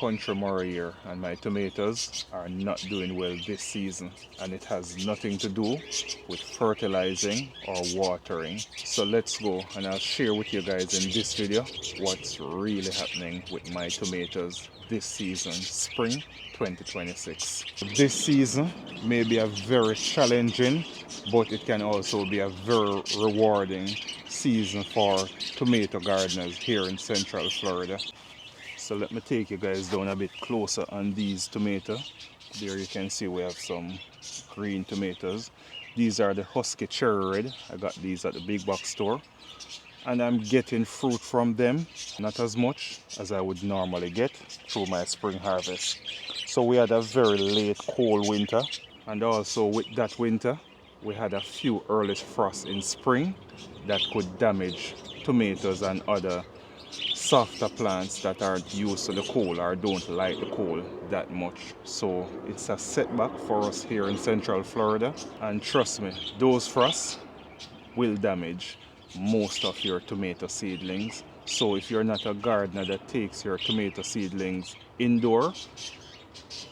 country more here, and my tomatoes are not doing well this season, and it has nothing to do with fertilizing or watering. So let's go and I'll share with you guys in this video what's really happening with my tomatoes this season, spring 2026. This season may be a very challenging, but it can also be a very rewarding season for tomato gardeners here in Central Florida. So let me take you guys down a bit closer on these tomatoes. There you can see we have some green tomatoes. These are the Husky Cherry Red. I got these at the big box store. And I'm getting fruit from them, not as much as I would normally get through my spring harvest. So we had a very late cold winter, and also with that winter we had a few early frosts in spring that could damage tomatoes and other softer plants that aren't used to the cold or don't like the cold that much. So it's a setback for us here in Central Florida, and trust me, those frosts will damage most of your tomato seedlings. So if you're not a gardener that takes your tomato seedlings indoor,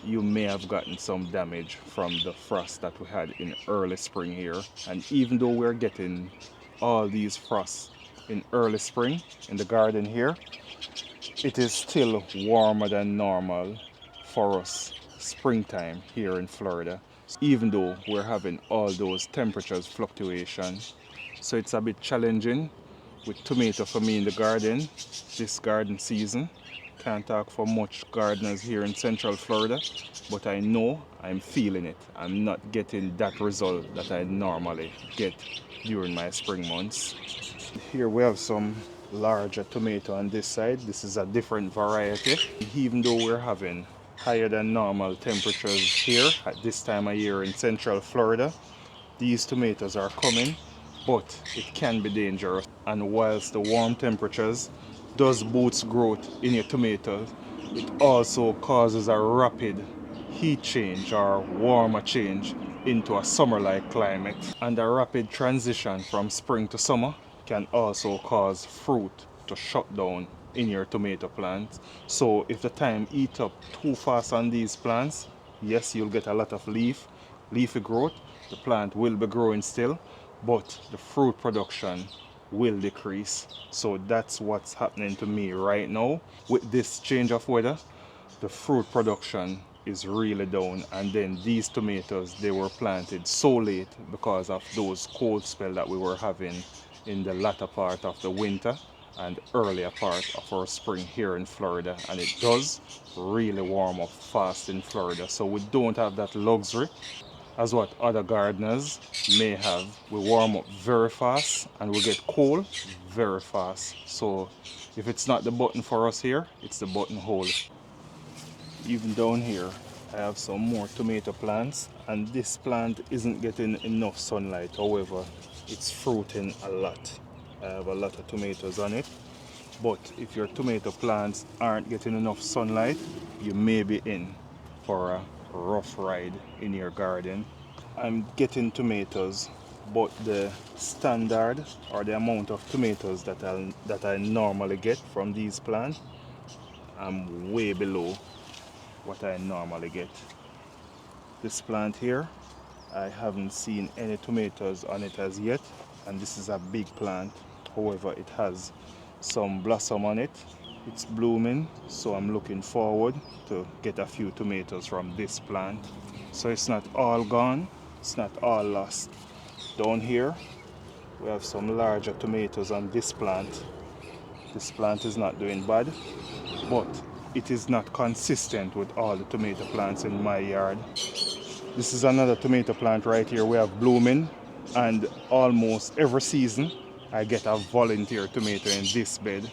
you may have gotten some damage from the frost that we had in early spring here. And even though we're getting all these frosts in early spring in the garden here, it is still warmer than normal for us springtime here in Florida, even though we're having all those temperatures fluctuation. So it's a bit challenging with tomato for me in the garden this garden season. Can't talk for much gardeners here in Central Florida, but I know I'm feeling it. I'm not getting that result that I normally get during my spring months. Here we have some larger tomato on this side. This is a different variety. Even though we're having higher than normal temperatures here at this time of year in Central Florida, these tomatoes are coming, but it can be dangerous. And whilst the warm temperatures does boost growth in your tomatoes, it also causes a rapid heat change or warmer change into a summer-like climate. And a rapid transition from spring to summer can also cause fruit to shut down in your tomato plants. So if the time eats up too fast on these plants, yes, you'll get a lot of leafy growth. The plant will be growing still, but the fruit production will decrease. So that's what's happening to me right now. With this change of weather, the fruit production is really down, and then these tomatoes, they were planted so late because of those cold spell that we were having in the latter part of the winter and earlier part of our spring here in Florida. And it does really warm up fast in Florida, so we don't have that luxury as what other gardeners may have. We warm up very fast and we get cold very fast. So if it's not the button for us here, it's the buttonhole. Even down here I have some more tomato plants, and this plant isn't getting enough sunlight. However, it's fruiting a lot. I have a lot of tomatoes on it. But if your tomato plants aren't getting enough sunlight, you may be in for a rough ride in your garden. I'm getting tomatoes, but the standard or the amount of tomatoes that I normally get from these plants, I'm way below what I normally get. This plant here, I haven't seen any tomatoes on it as yet, and this is a big plant. However, it has some blossom on it. It's blooming, so I'm looking forward to get a few tomatoes from this plant. So it's not all gone, it's not all lost. Down here we have some larger tomatoes on this plant. This plant is not doing bad, but it is not consistent with all the tomato plants in my yard. This is another tomato plant right here we have blooming, and almost every season I get a volunteer tomato in this bed.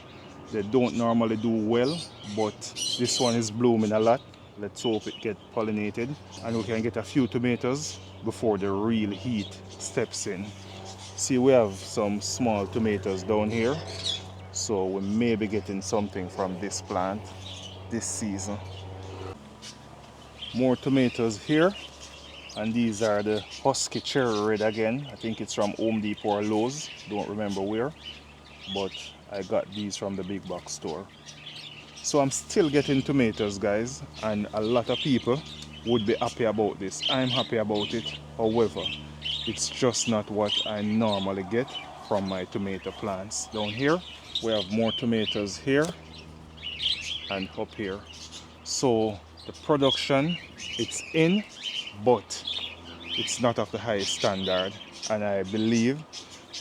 They don't normally do well, but this one is blooming a lot. Let's hope it gets pollinated and we can get a few tomatoes before the real heat steps in. See, we have some small tomatoes down here, so we may be getting something from this plant this season. More tomatoes here, and these are the Husky Cherry Red again. I think it's from Home Depot or Lowe's, don't remember where, but I got these from the big box store. So I'm still getting tomatoes, guys, and a lot of people would be happy about this. I'm happy about it. However, it's just not what I normally get from my tomato plants. Down here, we have more tomatoes here and up here. So the production, it's in, but it's not of the highest standard. And I believe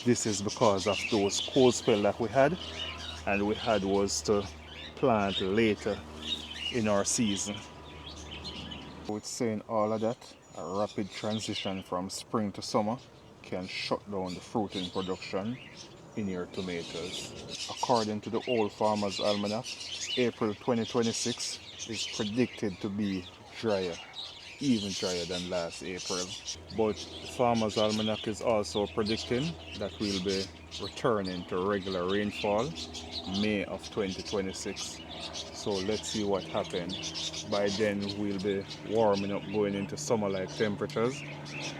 this is because of those cold spell that we had, and we had was to plant later in our season. With saying all of that, a rapid transition from spring to summer can shut down the fruiting production in your tomatoes. According to the Old Farmer's Almanac, April 2026 is predicted to be drier, even drier than last April. But the Farmer's Almanac is also predicting that we'll be returning to regular rainfall May of 2026. So let's see what happens. By then we'll be warming up, going into summer-like temperatures,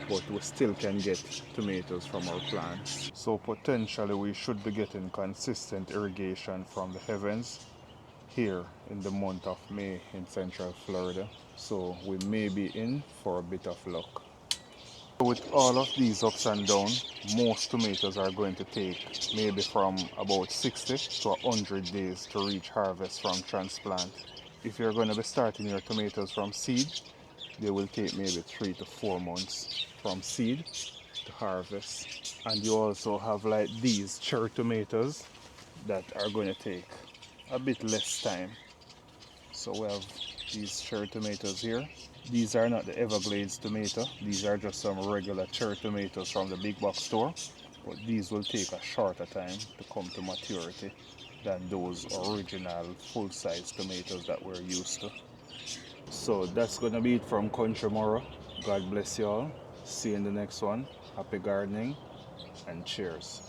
but we still can get tomatoes from our plants. So potentially we should be getting consistent irrigation from the heavens here in the month of May in Central Florida. So we may be in for a bit of luck. With all of these ups and downs, most tomatoes are going to take maybe from about 60 to 100 days to reach harvest from transplant. If you're going to be starting your tomatoes from seed, they will take maybe 3 to 4 months from seed to harvest. And you also have like these cherry tomatoes that are going to take a bit less time. So we have these cherry tomatoes here. These are not the Everglades tomato. These are just some regular cherry tomatoes from the big box store. But these will take a shorter time to come to maturity than those original full-size tomatoes that we're used to. So that's gonna be it from Country Mora. God bless you all. See you in the next one. Happy gardening and cheers.